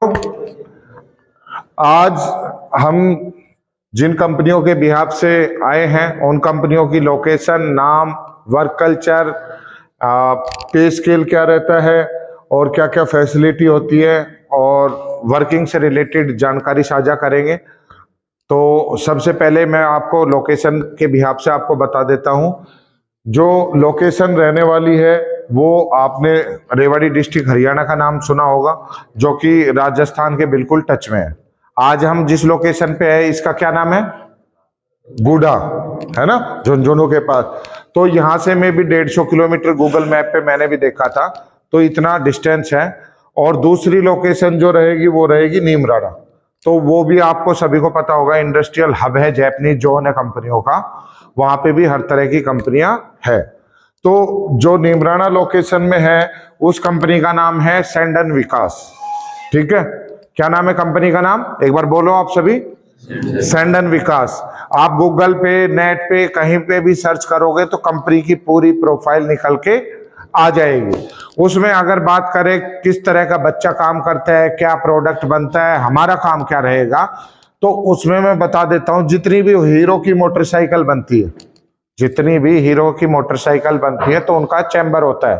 आज हम जिन कंपनियों के बिहाफ से आए हैं उन कंपनियों की लोकेशन, नाम, वर्क कल्चर, पे स्केल क्या रहता है और क्या क्या फैसिलिटी होती है और वर्किंग से रिलेटेड जानकारी साझा करेंगे। तो सबसे पहले मैं आपको लोकेशन के बिहाफ से आपको बता देता हूं। जो लोकेशन रहने वाली है वो आपने रेवाड़ी डिस्ट्रिक्ट हरियाणा का नाम सुना होगा, जो कि राजस्थान के बिल्कुल टच में है। आज हम जिस लोकेशन पे है इसका क्या नाम है? गूडा, है ना, झुंझुनू के पास। तो यहाँ से मैं भी 150 किलोमीटर गूगल मैप पे मैंने भी देखा था, तो इतना डिस्टेंस है। और दूसरी लोकेशन जो रहेगी वो रहेगी नीमराड़ा। तो वो भी आपको सभी को पता होगा, इंडस्ट्रियल हब है, जापानीज जोन है कंपनियों का, वहां पे भी हर तरह की कंपनियां है। तो जो नीमराड़ा लोकेशन में है उस कंपनी का नाम है सैंडन विकास। ठीक है, क्या नाम है कंपनी का नाम? एक बार बोलो आप सभी। सैंडन विकास। आप गूगल पे, नेट पे, कहीं पे भी सर्च करोगे तो कंपनी की पूरी प्रोफाइल निकल के आ जाएगी। उसमें अगर बात करें किस तरह का बच्चा काम करता है, क्या प्रोडक्ट बनता है, हमारा काम क्या रहेगा, तो उसमें मैं बता देता हूं। जितनी भी हीरो की मोटरसाइकिल बनती है, जितनी भी हीरो की मोटरसाइकिल बनती है तो उनका चैम्बर होता है,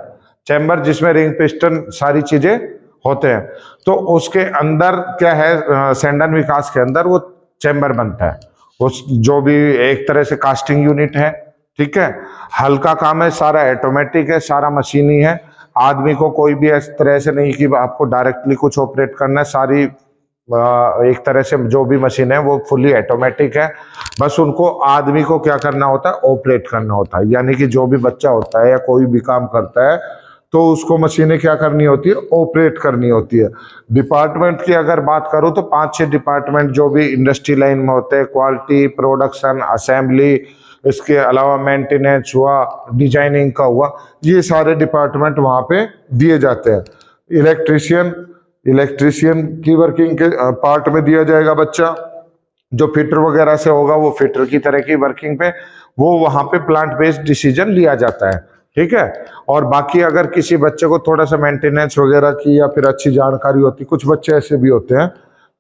चैम्बर जिसमें रिंग, पिस्टन, सारी चीजें होते हैं। तो उसके अंदर क्या है, सैंडन विकास के अंदर वो चैम्बर बनता है। उस जो भी एक तरह से कास्टिंग यूनिट है, ठीक है, हल्का काम है, सारा ऑटोमेटिक है, सारा मशीनी है। आदमी को कोई भी इस तरह से नहीं कि आपको डायरेक्टली कुछ ऑपरेट करना है। सारी एक तरह से जो भी मशीन है वो फुली ऑटोमेटिक है। बस उनको आदमी को क्या करना होता है, ऑपरेट करना होता है। यानी कि जो भी बच्चा होता है या कोई भी काम करता है तो उसको मशीनें क्या करनी होती है, ऑपरेट करनी होती है। डिपार्टमेंट की अगर बात करूं तो 5-6 डिपार्टमेंट जो भी इंडस्ट्री लाइन में होते हैं, क्वालिटी, प्रोडक्शन, असेंबली, इसके अलावा मेंटेनेंस हुआ, डिजाइनिंग का हुआ, ये सारे डिपार्टमेंट वहां पे दिए जाते हैं। इलेक्ट्रिशियन की वर्किंग के पार्ट में दिया जाएगा बच्चा। जो फिटर वगैरह से होगा वो फिटर की तरह की वर्किंग पे, वो वहां पे प्लांट बेस्ड डिसीजन लिया जाता है। ठीक है। और बाकी अगर किसी बच्चे को थोड़ा सा मेंटेनेंस वगैरह की या फिर अच्छी जानकारी होती, कुछ बच्चे ऐसे भी होते हैं,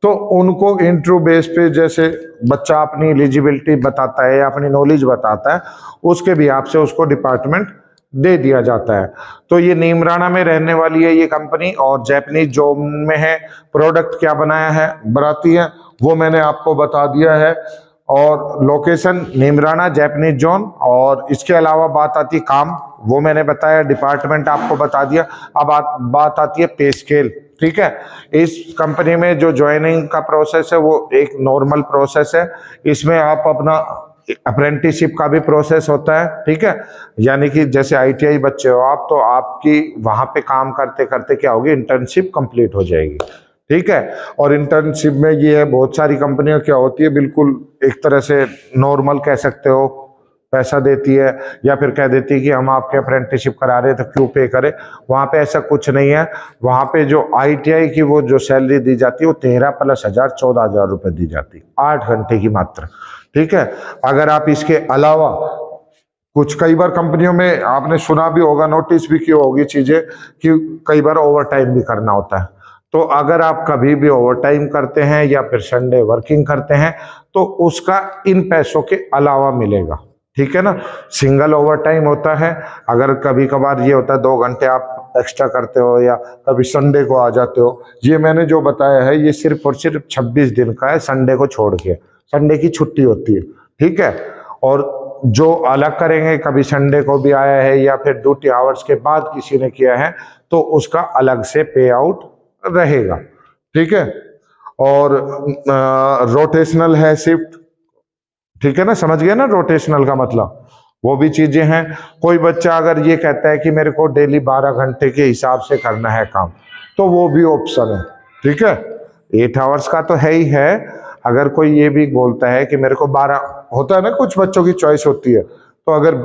तो उनको इंट्रो बेस पे, जैसे बच्चा अपनी एलिजिबिलिटी बताता है या अपनी नॉलेज बताता है, उसके भी आपसे उसको डिपार्टमेंट दे दिया जाता है। तो ये नीमराड़ा में रहने वाली है ये कंपनी, और जापानीज जोन में है। प्रोडक्ट क्या बनाया है, बनाती है, वो मैंने आपको बता दिया है। और लोकेशन नीमराड़ा, जापानीज जोन। और इसके अलावा बात आती है काम, वो मैंने बताया, डिपार्टमेंट आपको बता दिया। अब बात आती है पे स्केल। ठीक है, इस कंपनी में जो ज्वाइनिंग का प्रोसेस है वो एक नॉर्मल प्रोसेस है। इसमें आप अपना अप्रेंटिसशिप का भी प्रोसेस होता है। ठीक है, यानी कि जैसे आईटीआई बच्चे हो आप, तो आपकी वहां पे काम करते करते क्या होगी, इंटर्नशिप कंप्लीट हो जाएगी। ठीक है। और इंटर्नशिप में ये है, बहुत सारी कंपनियां क्या होती है, बिल्कुल एक तरह से नॉर्मल कह सकते हो, पैसा देती है या फिर कह देती है कि हम आपके अप्रेंटिसशिप करा रहे हैं तो क्यों पे करें। वहां पे ऐसा कुछ नहीं है। वहां पे जो आईटीआई की वो जो सैलरी दी जाती है वो 13 + 1000 14,000 रुपए दी जाती है, 8 घंटे की मात्र। ठीक है। अगर आप इसके अलावा कुछ, कई बार कंपनियों में आपने सुना भी होगा, नोटिस भी की होगी चीजें, कि कई बार ओवर टाइम भी करना होता है। तो अगर आप कभी भी ओवर टाइम करते हैं या फिर संडे वर्किंग करते हैं तो उसका इन पैसों के अलावा मिलेगा। ठीक है ना। सिंगल ओवर टाइम होता है। अगर कभी कभार ये होता है 2 घंटे आप एक्स्ट्रा करते हो या कभी संडे को आ जाते हो, ये मैंने जो बताया है ये सिर्फ और सिर्फ 26 दिन का है, संडे को छोड़ के। संडे की छुट्टी होती है। ठीक है। और जो अलग करेंगे, कभी संडे को भी आया है या फिर ड्यूटी आवर्स के बाद किसी ने किया है, तो उसका अलग से पे आउट रहेगा। ठीक है। और रोटेशनल है शिफ्ट। ठीक है ना, समझ गए ना रोटेशनल का मतलब? वो भी चीजें हैं। कोई बच्चा अगर ये कहता है कि मेरे को डेली 12 घंटे के हिसाब से करना है काम, तो वो भी ऑप्शन है। ठीक है। 8 आवर्स का तो है ही है। अगर कोई ये भी बोलता है कि मेरे को 12, होता है ना, कुछ बच्चों की चॉइस होती है, तो अगर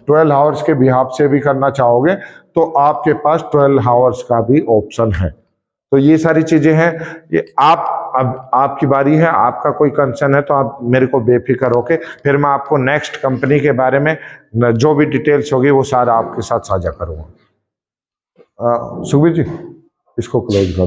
12 आवर्स के बिहाफ से भी करना चाहोगे तो आपके पास 12 आवर्स का भी ऑप्शन है। तो ये सारी चीजें हैं। ये आप, अब आपकी बारी है, आपका कोई कंसर्न है तो आप मेरे को बेफिक्र होके, फिर मैं आपको नेक्स्ट कंपनी के बारे में जो भी डिटेल्स होगी वो सारा आपके साथ साझा करूंगा। सुखबीर जी, इसको क्लोज करो।